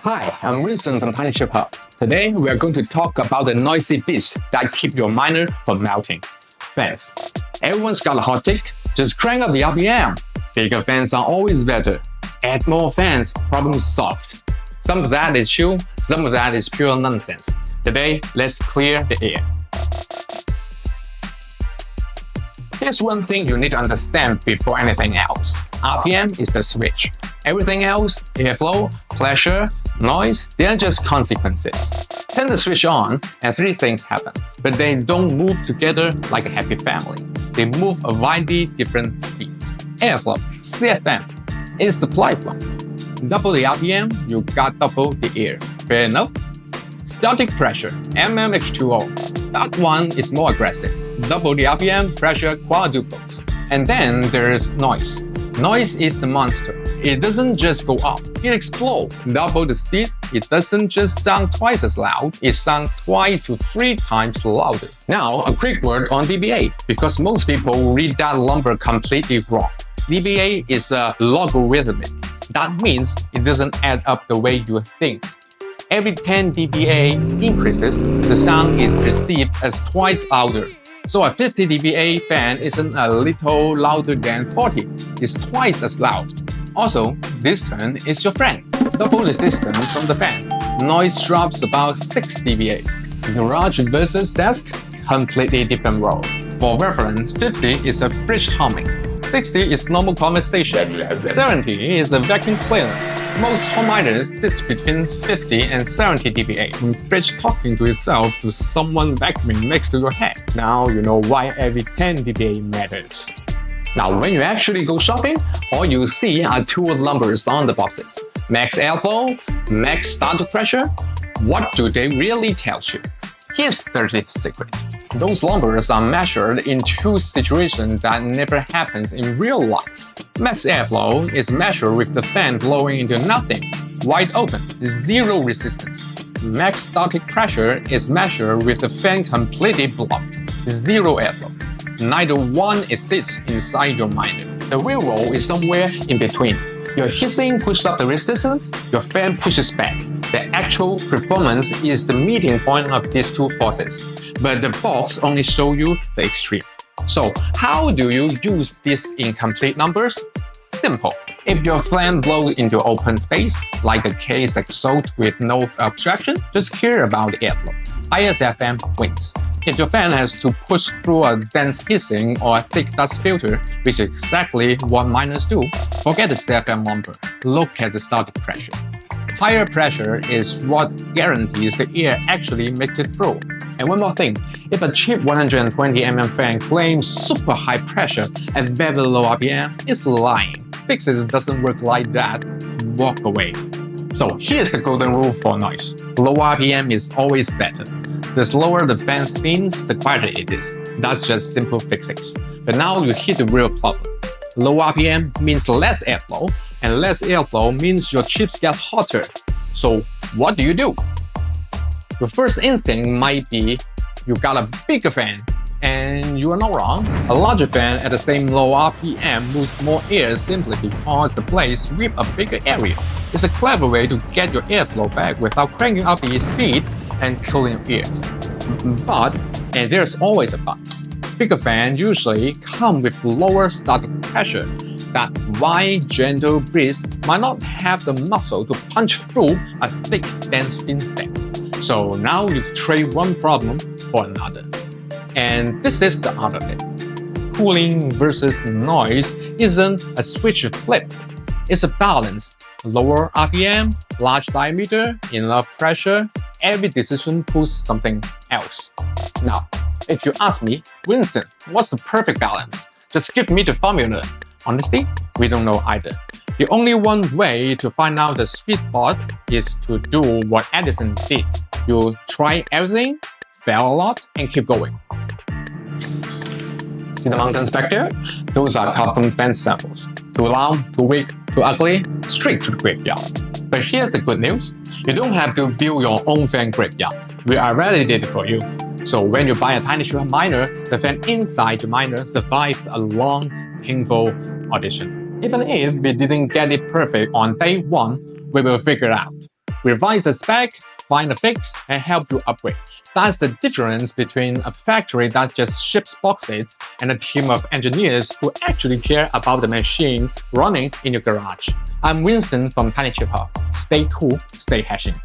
Hi, I'm Wilson from Tiny Chip Hub. Today, we are going to talk about the noisy beasts that keep your miner from melting. Fans. Everyone's got a hot take. Just crank up the RPM. Bigger fans are always better. Add more fans, problem solved. Some of that is true, some of that is pure nonsense. Today, let's clear the air. Here's one thing you need to understand before anything else. RPM is the switch. Everything else, airflow, pressure, noise, they are just consequences. Turn the switch on and three things happen, but they don't move together like a happy family. They move at widely different speeds. Airflow, CFM, is the polite one. Double the RPM, you got double the air. Fair enough? Static pressure, mmH2O. That one is more aggressive. Double the RPM, pressure quadruples. And then there's noise. Noise is the monster. It doesn't just go up, it explodes. Double the speed, it doesn't just sound twice as loud, it sounds 2 to 3 times louder. Now, a quick word on dBA, because most people read that number completely wrong. dBA is a logarithmic. That means it doesn't add up the way you think. Every 10 dBA increases, the sound is perceived as twice louder. So a 50 dBA fan isn't a little louder than 40, it's twice as loud. Also, distance is your friend. Double the distance from the fan. Noise drops about 6 dBA. Garage versus desk, completely different world. For reference, 50 is a fridge humming. 60 is normal conversation. 70 is a vacuum cleaner. Most home miners sit between 50 and 70 dBA, from fridge talking to itself to someone vacuuming next to your head. Now you know why every 10 dBA matters. Now when you actually go shopping, all you see are two numbers on the boxes. Max airflow, max startup pressure. What do they really tell you? Here's the dirty secret. Those numbers are measured in two situations that never happens in real life. Max airflow is measured with the fan blowing into nothing, wide open, zero resistance. Max static pressure is measured with the fan completely blocked, zero airflow. Neither one exists inside your miner. The real role is somewhere in between. Your heatsink pushes up the resistance, your fan pushes back. The actual performance is the meeting point of these two forces, but the box only shows you the extreme. So how do you use these incomplete numbers? Simple. If your fan blows into open space, like a case exhaust with no obstruction, just care about the airflow. Highest FM wins. If your fan has to push through a dense heatsink or a thick dust filter, which is exactly what miners do, forget the CFM number. Look at the static pressure. Higher pressure is what guarantees the air actually makes it through. And one more thing, if a cheap 120mm fan claims super high pressure at very low RPM, it's lying. Fixes doesn't work like that. Walk away. So here's the golden rule for noise. Low RPM is always better. The slower the fan spins, the quieter it is. That's just simple physics. But now you hit the real problem. Low RPM means less airflow, and less airflow means your chips get hotter. So what do? Your first instinct might be you got a bigger fan, and you are not wrong. A larger fan at the same low RPM moves more air simply because the blades sweep a bigger area. It's a clever way to get your airflow back without cranking up the speed and killing your ears. But, and there's always a but, bigger fans usually come with lower static pressure. That wide, gentle breeze might not have the muscle to punch through a thick, dense fin stack. So now you've traded one problem for another. And this is the art of it. Cooling versus noise isn't a switch flip. It's a balance. Lower RPM, large diameter, enough pressure, every decision pulls something else. Now, if you ask me, Winston, what's the perfect balance? Just give me the formula. Honestly, we don't know either. The only one way to find out the sweet spot is to do what Edison did. You try everything, fail a lot, and keep going. See the mountains back there? Those are custom fan samples. Too loud, too weak, too ugly, straight to the graveyard. But here's the good news. You don't have to build your own fan graveyard. We already did it for you. So when you buy a Tiny Chip miner, the fan inside the miner survived a long, painful audition. Even if we didn't get it perfect on day one, we will figure it out. revise the spec, find a fix, and help you upgrade. That's the difference between a factory that just ships boxes and a team of engineers who actually care about the machine running in your garage. I'm Winston from Tiny Chipper. Stay cool, stay hashing.